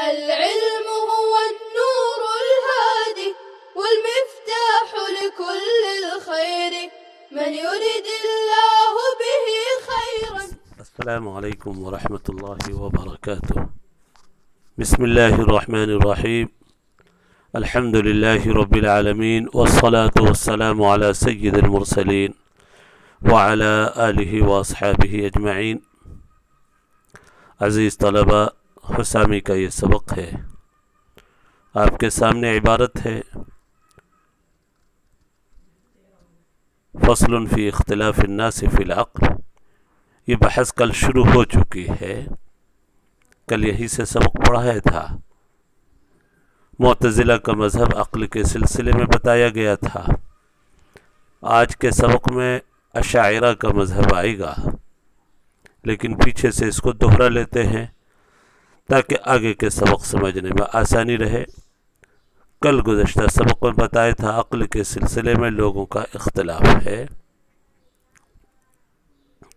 العلم هو النور الهادي والمفتاح لكل الخير من يريد الله به خيرا. السلام عليكم ورحمة الله وبركاته. بسم الله الرحمن الرحيم. الحمد لله رب العالمين والصلاة والسلام على سيد المرسلين وعلى آله وأصحابه أجمعين. عزیز طلبہ، حسامی کا یہ سبق ہے، آپ کے سامنے عبارت ہے فصل فی اختلاف الناس فی العقل. یہ بحث کل شروع ہو چکی ہے، کل یہی سے سبق پڑھایا تھا. معتزلہ کا مذہب عقل کے سلسلے میں بتایا گیا تھا. آج کے سبق میں اشاعرہ کا مذہب آئے گا، لیکن پیچھے سے اس کو دوہرا لیتے ہیں تاکہ آگے کے سبق سمجھنے میں آسانی رہے. کل گزشتہ سبق میں بتایا تھا عقل کے سلسلے میں لوگوں کا اختلاف ہے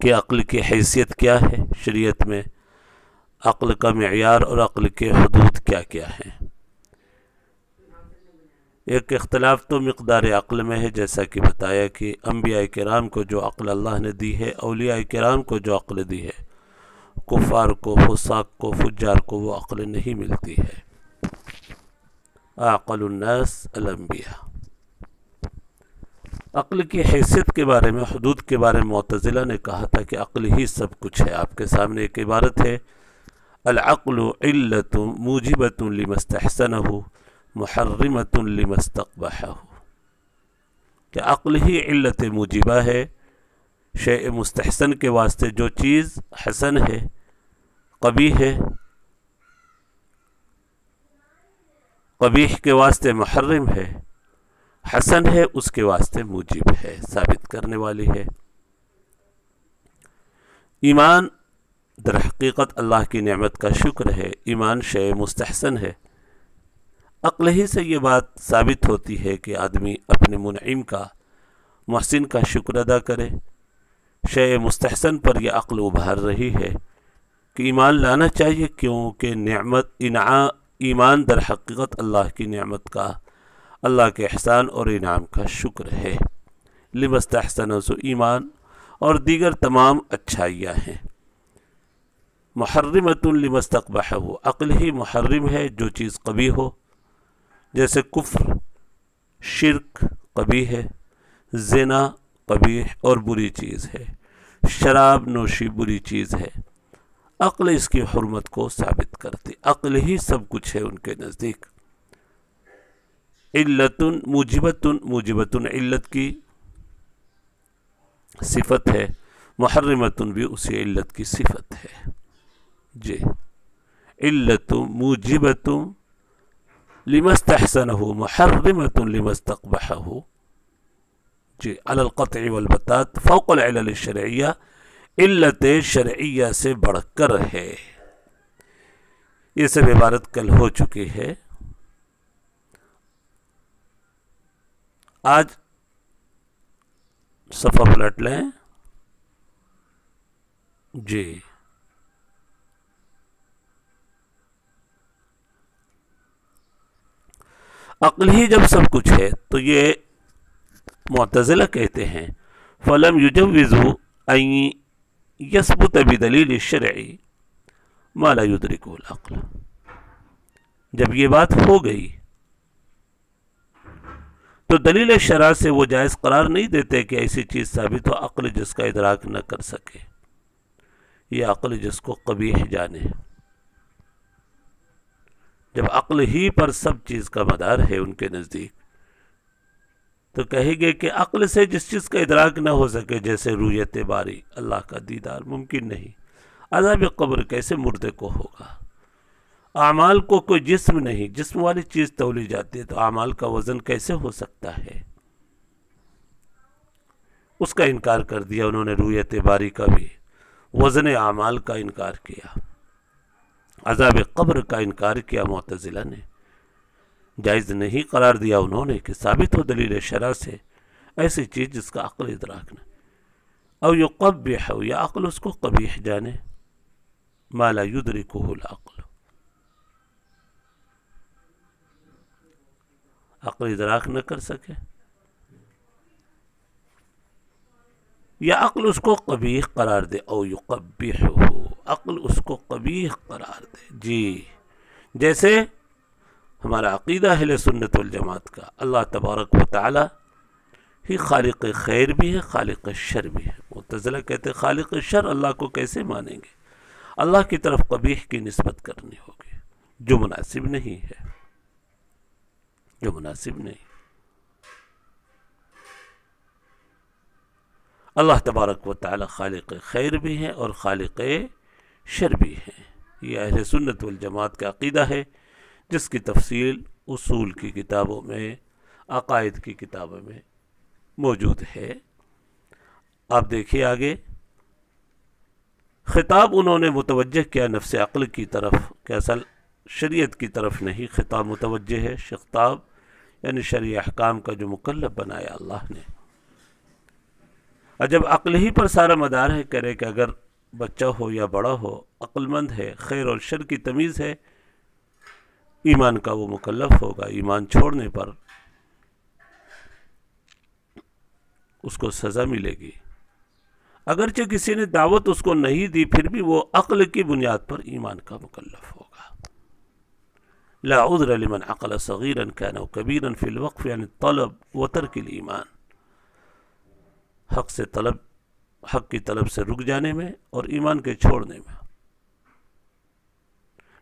کہ عقل کی حیثیت کیا ہے شریعت میں، عقل کا معیار اور عقل کے حدود کیا کیا ہیں. ایک اختلاف تو مقدار عقل میں ہے، جیسا کہ بتایا کہ انبیاء کرام کو جو عقل اللہ نے دی ہے، اولیاء کرام کو جو عقل دی ہے، کفار کو، فساق کو، فجار کو وہ عقل نہیں ملتی ہے. اعقل الناس الانبیاء. عقل کی حیثیت کے بارے میں، حدود کے بارے میں معتزلہ نے کہا تھا کہ عقل ہی سب کچھ ہے. آپ کے سامنے ایک عبارت ہے، العقل علت موجبۃ لما استحسنہ محرمۃ لما استقبحہ. کہ عقل ہی علت موجبہ ہے، شیء مستحسن کے واسطے جو چیز حسن ہے، قبیح ہے، قبیح کے واسطے محرم ہے، حسن ہے اس کے واسطے موجب ہے، ثابت کرنے والی ہے. ایمان در حقیقت اللہ کی نعمت کا شکر ہے. ایمان شیء مستحسن ہے. عقل ہی سے یہ بات ثابت ہوتی ہے کہ آدمی اپنے منعم کا، محسن کا شکر ادا کرے. شیء مستحسن پر یہ عقل ابھار رہی ہے کہ ایمان لانا چاہیے، کیونکہ ایمان در حقیقت اللہ کی نعمت کا، اللہ کے احسان اور انعام کا شکر ہے. لما استحسن سو ایمان اور دیگر تمام اچھائیاں ہیں. محرمۃ لما استقبحہ. عقل ہی محرم ہے جو چیز قبیح ہو، جیسے کفر، شرک قبیح ہے، زنا قبیح اور بری چیز ہے، شراب نوشی بری چیز ہے. عقل اس کی حرمت کو ثابت کرتی. عقل ہی سب کچھ ہے ان کے نزدیک. علت موجبۃ علت کی صفت ہے، محرمۃ بھی اسی علت کی صفت ہے. جی، علت موجبۃ لما استحسنہ محرمۃ لما استقبحہ. جی، علی القطع والبتات فوق العلل الشرعیہ. علت شرعیہ سے بڑھ کر ہے. یہ سب عبارت کل ہو چکی ہے. آج صفحہ پلٹ لیں. جی، عقل ہی جب سب کچھ ہے تو یہ معتزلہ کہتے ہیں فَلَمْ يُجَوِّزُوا أَن يَثْبُتَ بِدَلِيلِ الشَّرْعِ مَا لَا يُدْرِكُهُ الْعَقْلُ. جب یہ بات ہو گئی تو دلیل شرع سے وہ جائز قرار نہیں دیتے کہ ایسی چیز ثابت ہو عقل جس کا ادراک نہ کر سکے، یہ عقل جس کو قبیح جانے. جب عقل ہی پر سب چیز کا مدار ہے ان کے نزدیک، تو کہیں گے کہ عقل سے جس چیز کا ادراک نہ ہو سکے، جیسے رؤیت باری، اللہ کا دیدار ممکن نہیں. عذاب قبر کیسے مردے کو ہوگا؟ اعمال کو کوئی جسم نہیں، جسم والی چیز تولی جاتی ہے تو اعمال کا وزن کیسے ہو سکتا ہے؟ اس کا انکار کر دیا انہوں نے. رؤیت باری کا بھی، وزن اعمال کا انکار کیا، عذاب قبر کا انکار کیا. معتزلہ نے جائز نہیں قرار دیا انہوں نے کہ ثابت ہو دلیل شرع سے ایسی چیز جس کا عقل ادراک نہ، او یقبح، یا عقل اس کو قبیح جانے. ما لا یدرکہ العقل. عقل ادراک نہ کر سکے، یا عقل اس کو قبیح قرار دے، او یقبیحہ، عقل اس کو قبیح قرار دے. جی جیسے ہمارا عقیدہ اہل سنت والجماعت کا اللہ تبارک و تعالی ہی خالق خیر بھی ہے، خالق شر بھی ہے. معتزلہ کہتے خالق شر اللہ کو کیسے مانیں گے، اللہ کی طرف قبیح کی نسبت کرنی ہوگی، جو مناسب نہیں ہے، جو مناسب نہیں. اللہ تبارک و تعالی خالق خیر بھی ہے اور خالق شر بھی ہے. یہ اہل سنت والجماعت کا عقیدہ ہے، جس کی تفصیل اصول کی کتابوں میں، عقائد کی کتابوں میں موجود ہے. آپ دیکھیے آگے، خطاب انہوں نے متوجہ کیا نفس عقل کی طرف، کہ اصل شریعت کی طرف نہیں خطاب متوجہ ہے. خطاب یعنی شرعی احکام کا جو مکلف بنایا اللہ نے، اور جب عقل ہی پر سارا مدار ہے، کرے کہ اگر بچہ ہو یا بڑا ہو عقل مند ہے، خیر اور شر کی تمیز ہے، ایمان کا وہ مکلف ہوگا. ایمان چھوڑنے پر اس کو سزا ملے گی. اگرچہ کسی نے دعوت اس کو نہیں دی، پھر بھی وہ عقل کی بنیاد پر ایمان کا مکلف ہوگا. لا عذر لمن عقل صغیرا كان او کبیرا فی الوقف یعنی طلب و ترک الایمان، حق کی طلب سے رک جانے میں اور ایمان کے چھوڑنے میں.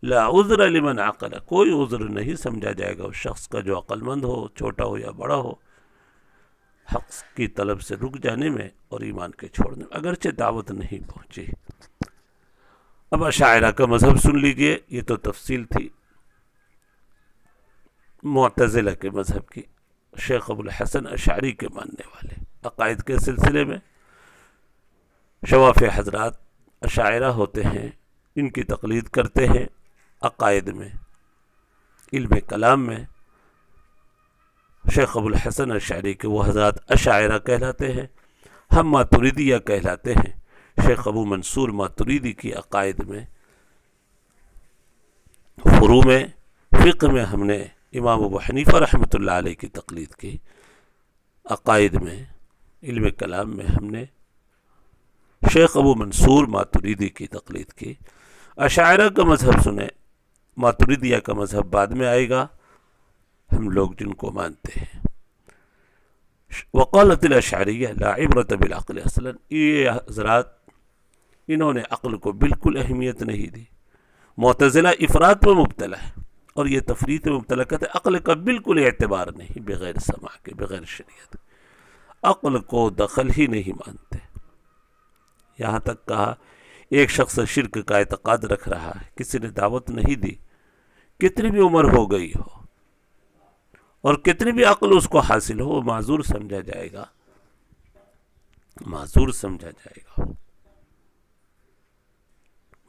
لا عذر لمن عقل، کوئی عذر نہیں سمجھا جائے گا اس شخص کا جو عقل مند ہو، چھوٹا ہو یا بڑا ہو، حق کی طلب سے رک جانے میں اور ایمان کے چھوڑنے میں، اگرچہ دعوت نہیں پہنچی. اب اشاعرہ کا مذہب سن لیجئے، یہ تو تفصیل تھی معتزلہ کے مذہب کی. شیخ ابو الحسن اشعری کے ماننے والے عقائد کے سلسلے میں شواف حضرات اشاعرہ ہوتے ہیں، ان کی تقلید کرتے ہیں. عقائد میں، علم کلام میں شیخ ابو الحسن اشعری کے وہ حضرات اشاعرہ کہلاتے ہیں، ہم ماتریدیہ کہلاتے ہیں. شیخ ابو منصور ماتریدی کی عقائد میں، فروع میں، فقہ میں ہم نے امام ابو حنیفہ رحمۃ اللہ علیہ کی تقلید کی. عقائد میں، علم کلام میں ہم نے شیخ ابو منصور ماتریدی کی تقلید کی. اشاعرہ کا مذہب سنیں، ماتریدیہ کا مذہب بعد میں آئے گا، ہم لوگ جن کو مانتے ہیں. وقالت الاشعریہ لا عبرت بالعقل اصلا، یہ حضرات انہوں نے عقل کو بالکل اہمیت نہیں دی. معتزلہ افراط میں مبتلا ہے اور یہ تفریط میں مبتلا کہتے ہیں عقل کا بالکل اعتبار نہیں، بغیر سماع کے، بغیر شریعت، عقل کو دخل ہی نہیں مانتے. یہاں تک کہا ایک شخص شرک کا اعتقاد رکھ رہا ہے، کسی نے دعوت نہیں دی، کتنی بھی عمر ہو گئی ہو اور کتنی بھی عقل اس کو حاصل ہو، وہ معذور سمجھا جائے گا، معذور سمجھا جائے گا،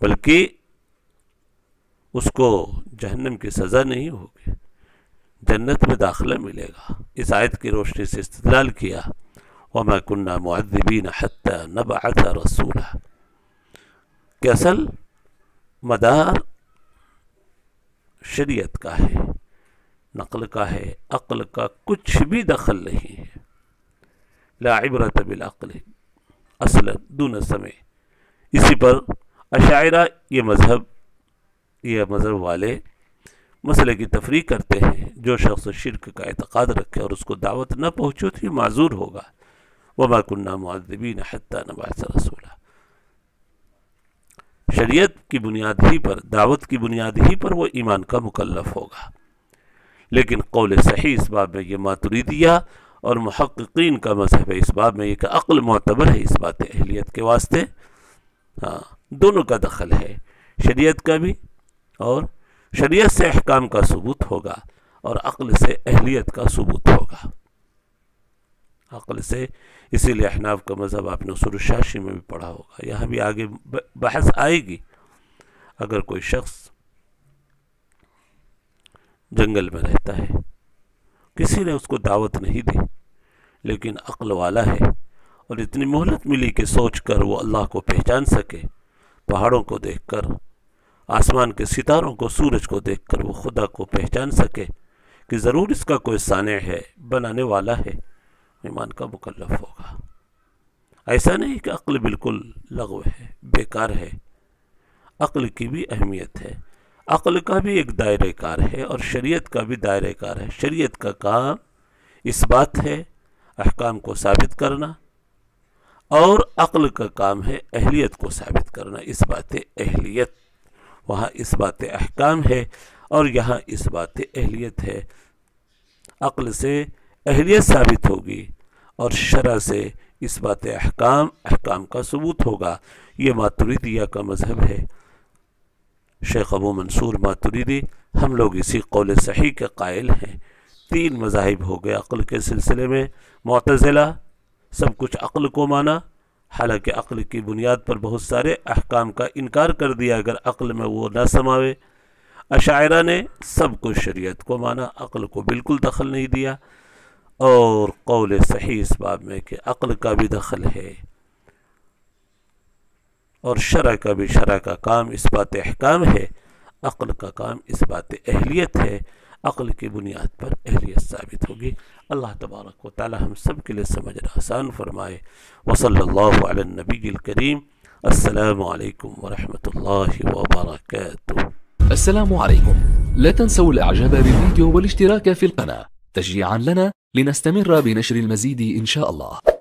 بلکہ اس کو جہنم کی سزا نہیں ہوگی، جنت میں داخلہ ملے گا. اس آیت کی روشنی سے استدلال کیا وَمَا كُنَّا مُعَذِّبِينَ حَتَّى نَبْعَثَ رَسُولًا، کہ اصل مدار شریعت کا ہے، نقل کا ہے، عقل کا کچھ بھی دخل نہیں ہے. لا عبرت بالعقل اصلا دون سمع. اسی پر اشاعرہ یہ مذہب والے مسئلے کی تفریق کرتے ہیں، جو شخص شرک کا اعتقاد رکھے اور اس کو دعوت نہ پہنچو تو معذور ہوگا. وَمَا كُنَّا مُعَذِّبِينَ حَتَّى نَبْعَثَ رَسُولًا، شریعت کی بنیاد ہی پر، دعوت کی بنیاد ہی پر وہ ایمان کا مکلف ہوگا. لیکن قول صحیح اس باب میں یہ ماتریدیہ اور محققین کا مذہب ہے اس باب میں یہ کہ عقل معتبر ہے اس بات اہلیت کے واسطے. ہاں، دونوں کا دخل ہے، شریعت کا بھی، اور شریعت سے احکام کا ثبوت ہوگا اور عقل سے اہلیت کا ثبوت ہوگا. عقل سے، اسی لیے احناف کا مذہب آپ نے اصول الشاشی میں بھی پڑھا ہوگا، یہاں بھی آگے بحث آئے گی. اگر کوئی شخص جنگل میں رہتا ہے، کسی نے اس کو دعوت نہیں دی، لیکن عقل والا ہے اور اتنی مہلت ملی کہ سوچ کر وہ اللہ کو پہچان سکے، پہاڑوں کو دیکھ کر، آسمان کے ستاروں کو، سورج کو دیکھ کر وہ خدا کو پہچان سکے کہ ضرور اس کا کوئی صانع ہے، بنانے والا ہے، ایمان کا مکلف ہوگا۔ ایسا نہیں کہ عقل بالکل لغو ہے، بیکار ہے۔ عقل کی بھی اہمیت ہے، عقل کا بھی ایک دائرہ کار ہے اور شریعت کا بھی دائرہ کار ہے۔ شریعت کا کام اس بات ہے احکام کو ثابت کرنا، اور عقل کا کام ہے اہلیت کو ثابت کرنا۔ اس بات اہلیت، وہاں اس بات احکام ہے اور یہاں اس بات اہلیت ہے۔ عقل سے اہلیت ثابت ہوگی اور شرع سے اس بات احکام کا ثبوت ہوگا۔ یہ ماتریدیہ کا مذہب ہے۔ شیخ ابو منصور ماتریدی، ہم لوگ اسی قول صحیح کے قائل ہیں۔ 3 مذاہب ہو گئے عقل کے سلسلے میں۔ معتزلہ سب کچھ عقل کو مانا، حالانکہ عقل کی بنیاد پر بہت سارے احکام کا انکار کر دیا اگر عقل میں وہ نہ سماوے۔ اشاعرہ نے سب کچھ شریعت کو مانا، عقل کو بالکل دخل نہیں دیا۔ اور قول صحیح اس باب میں کہ عقل کا بھی دخل ہے اور شرع کا بھی، شرع کا کام اس بات احکام ہے، عقل کا کام اس بات اہلیت ہے۔ عقل کی بنیاد پر اہلیت ثابت ہوگی۔ اللہ تبارک و تعالی ہم سب کے لیے سمجھنا آسان فرمائے۔ وصلی اللہ علی النبی الکریم۔ السلام علیکم ورحمۃ اللہ وبرکاتہ۔ السلام عليكم. لا تنسوا الاعجاب بالفيديو والاشتراك في القناة تشجيعا لنا لنستمر بنشر المزيد إن شاء الله.